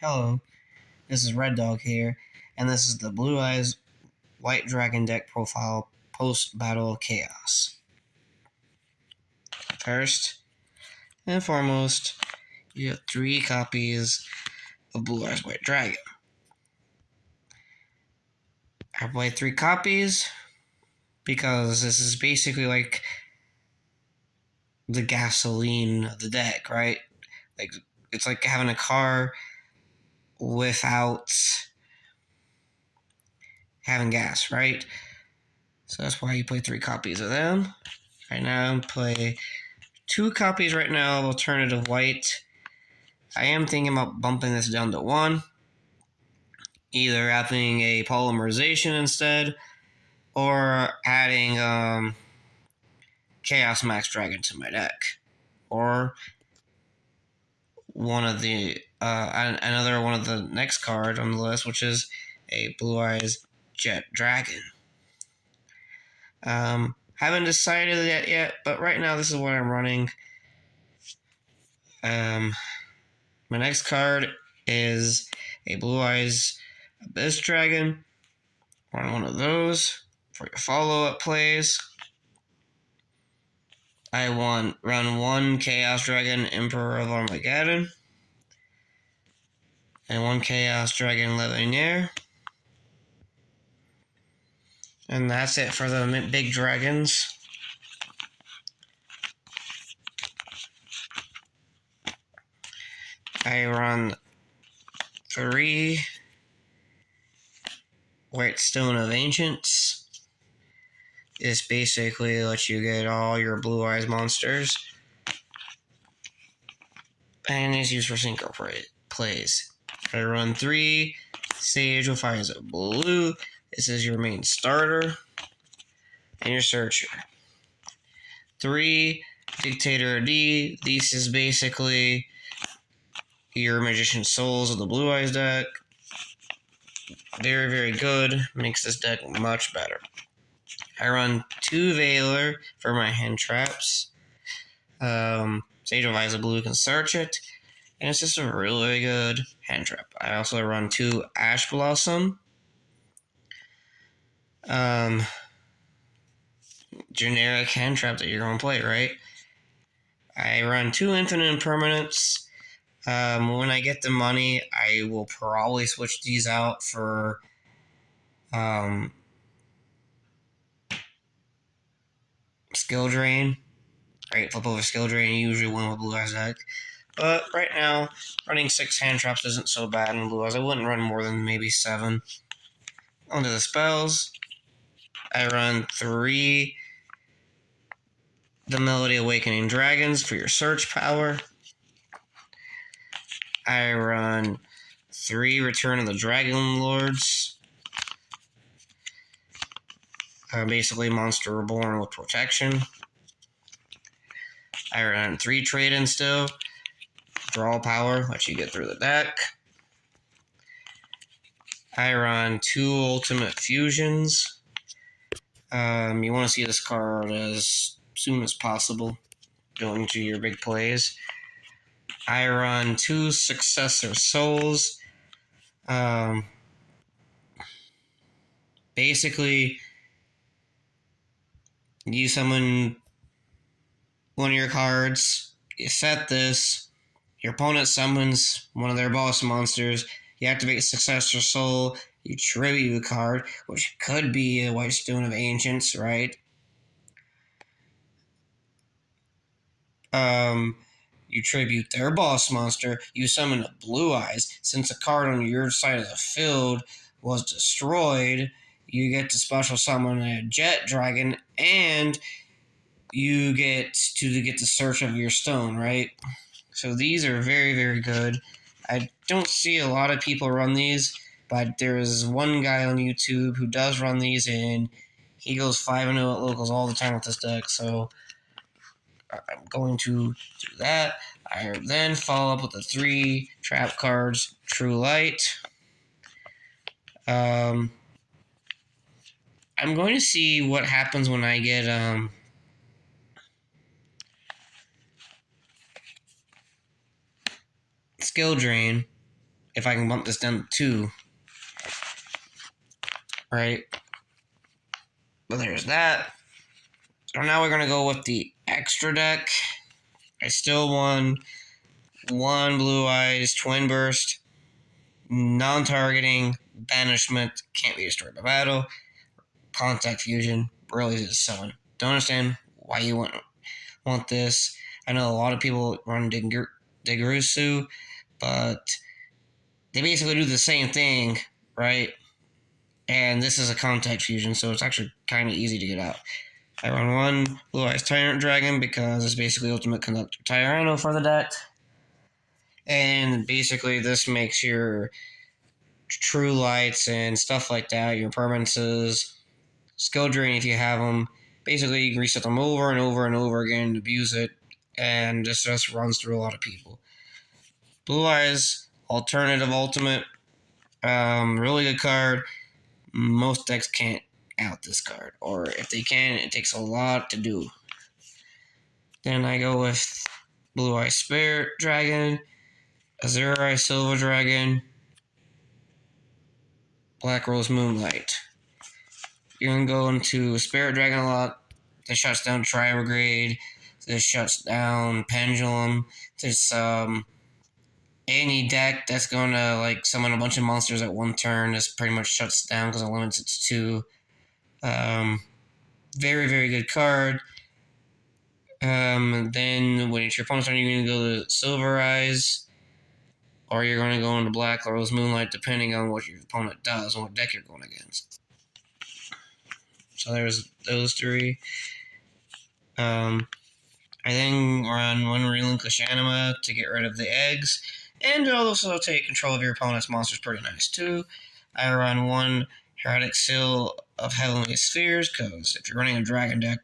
Hello, this is Red Dog here, and this is the Blue Eyes White Dragon deck profile post-battle chaos. First and foremost, you have 3 copies of Blue Eyes White Dragon. I play 3 copies because this is basically like the gasoline of the deck, right? Like, it's like having a car without having gas, right? So that's why you play 3 copies of them. Right now, I play 2 copies right now of Alternative White. I am thinking about bumping this down to 1. Either having a polymerization instead, or adding Chaos Max Dragon to my deck. Or one of the another one of the next card on the list, which is a Blue Eyes Jet Dragon. Haven't decided that yet, but right now this is what I'm running. My next card is a Blue Eyes Abyss Dragon. Run one of those for your follow-up plays. I want run 1 Chaos Dragon Emperor of Armageddon. And 1 Chaos Dragon Legionnaire. And that's it for the big dragons. I run 3 White Stone of Ancients. This basically lets you get all your Blue Eyes monsters. And is used for synchro plays. I run 3 Sage with Eyes of Blue. This is your main starter. And your searcher. 3 Dictator D. This is basically your Magician Souls of the Blue Eyes deck. Very, very good. Makes this deck much better. I run 2 Veiler for my hand traps. Sage of Eyes of Blue can search it. And it's just a really good hand trap. I also run 2 Ash Blossom. Generic hand trap that you're going to play, right? I run 2 Infinite Impermanents. When I get the money, I will probably switch these out for Skill Drain. Right, flip over Skill Drain, you usually win with Blue Eyes deck. But right now, running 6 hand traps isn't so bad in Blue Eyes. I wouldn't run more than maybe 7. Onto the spells. I run 3 The Melody Awakening Dragons for your search power. I run 3 Return of the Dragon Lords. Basically Monster Reborn with protection. I run 3 Trade-In still. Draw power, let you get through the deck. I run 2 Ultimate Fusions. You want to see this card as soon as possible going to your big plays. I run 2 Successor Souls. Basically, you summon one of your cards, you set this, your opponent summons one of their boss monsters, you activate Successor Soul, you tribute a card, which could be a White Stone of Ancients, right? You tribute their boss monster, you summon a Blue Eyes. Since a card on your side of the field was destroyed, you get to special summon a Jet Dragon, and you get to get the search of your stone, right? So these are very, very good. I don't see a lot of people run these, but there is one guy on YouTube who does run these, and he goes 5-0 at locals all the time with this deck, so I'm going to do that. I then follow up with the 3 trap cards, True Light. I'm going to see what happens when I get Skill Drain. if I can bump this down to 2. Right? But there's that. So now we're going to go with the extra deck. I still won 1 Blue Eyes, Twin Burst, non-targeting, banishment, can't be destroyed by battle, contact fusion, Brilliant is Summon. Don't understand why you want this. I know a lot of people run Diggerusu, but they basically do the same thing, right? And this is a contact fusion, so it's actually kind of easy to get out. I run 1 Blue Eyes Tyrant Dragon because it's basically Ultimate Conductor Tyranno for the deck. And basically this makes your True Lights and stuff like that, your permanences, skill drain if you have them. Basically you can reset them over and over and over again, abuse it, and this just runs through a lot of people. Blue Eyes, Alternative Ultimate, really good card. Most decks can't out this card, or if they can, it takes a lot to do. Then I go with Blue Eye Spirit Dragon, Azure Eye Silver Dragon, Black Rose Moonlight. You're gonna go into Spirit Dragon a lot. This shuts down Tribrigade. This shuts down Pendulum. This any deck that's gonna like summon a bunch of monsters at one turn. This pretty much shuts down because it limits it to 2. Very, very good card. Then when it's your opponent's turn, you're going to go to Silver Eyes, or you're going to go into Black Rose Moonlight, depending on what your opponent does and what deck you're going against. So there's those 3. I then run 1 Relinquish Anima to get rid of the eggs, and also take control of your opponent's monsters pretty nice too. I run 1 Heretic Seal of Heavenly Spheres, because if you're running a dragon deck,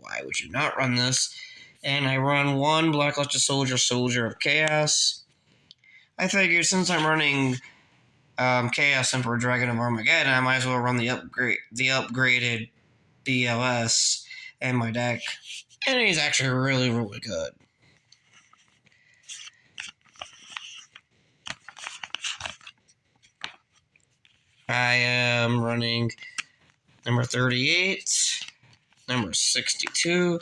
why would you not run this? And I run 1 Blackluster Soldier of Chaos. I figured since I'm running Chaos Emperor Dragon of Armageddon, I might as well run the upgraded BLS in my deck. And he's actually really, really good. I am running number 38, number 62,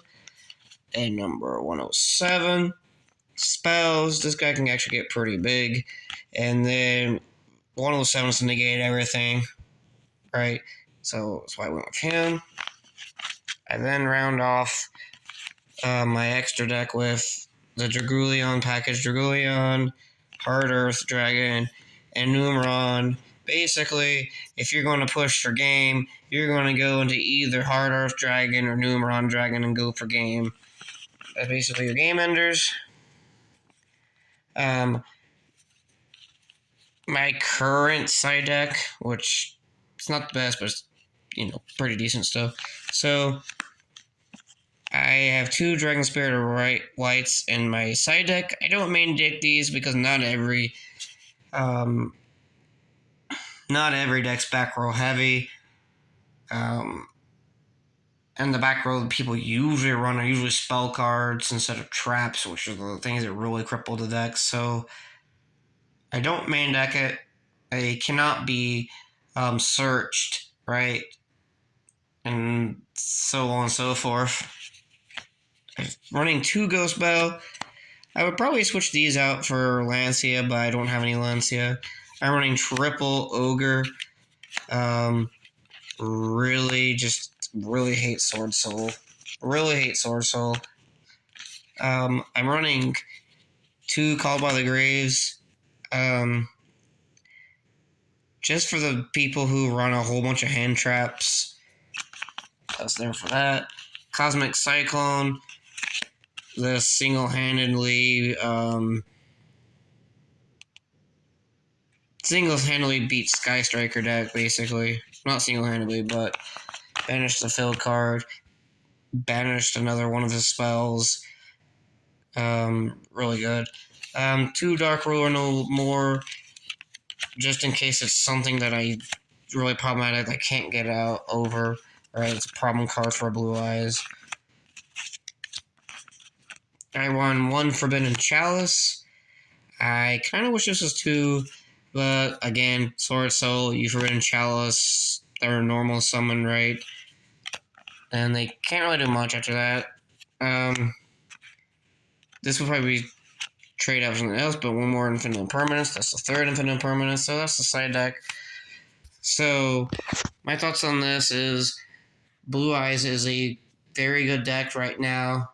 and number 107. Spells, this guy can actually get pretty big. And then 107 is to negate everything, right? So that's why I went with him. I then round off my extra deck with the Dragoulion package, Dragoulion, Hard Earth Dragon, and Numeron. Basically, if you're going to push for game, you're going to go into either Hard Earth Dragon or Numeron Dragon and go for game. That's basically your game enders. My current side deck, which it's not the best, but it's, pretty decent stuff. So I have 2 Dragon Spirit of Lights in my side deck. I don't main deck these because not every deck's back row heavy. And the back row that people usually run are usually spell cards instead of traps, which are the things that really cripple the deck. So I don't main deck it. It cannot be searched, right? And so on and so forth. Running 2 Ghost Bell. I would probably switch these out for Lancia, but I don't have any Lancia. I'm running triple Ogre. Really hate Sword Soul. I'm running 2 Called by the Graves. Just for the people who run a whole bunch of hand traps. That's there for that. Cosmic Cyclone. The single-handedly beat Sky Striker deck, basically. Not single-handedly, but banished the field card, banished another one of his spells. Really good. 2 Dark Ruler no more, just in case it's something that I really problematic I can't get out over. Right, it's a problem card for Blue Eyes. I won 1 Forbidden Chalice. I kind of wish this was 2, But again, Sword Soul, you Forbidden Chalice, they're a normal summon, right? And they can't really do much after that. This would probably be trade out something else, but one more Infinite Impermanence. That's the third Infinite Impermanence, so that's the side deck. So, my thoughts on this is Blue Eyes is a very good deck right now.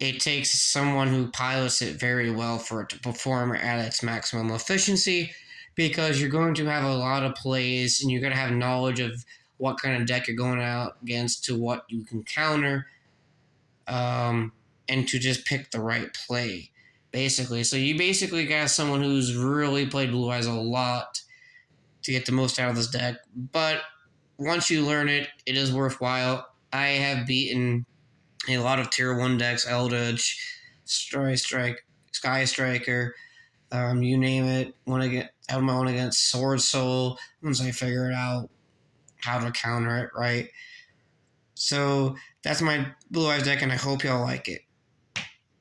It takes someone who pilots it very well for it to perform at its maximum efficiency, because you're going to have a lot of plays and you're going to have knowledge of what kind of deck you're going out against to what you can counter, and to just pick the right play, basically. So you basically got someone who's really played Blue Eyes a lot to get the most out of this deck. But once you learn it, it is worthwhile. I have beaten a lot of tier 1 decks, Eldritch, Sky Striker, you name it. I have my own against Sword Soul once I figured out how to counter it, right? So that's my Blue Eyes deck, and I hope y'all like it.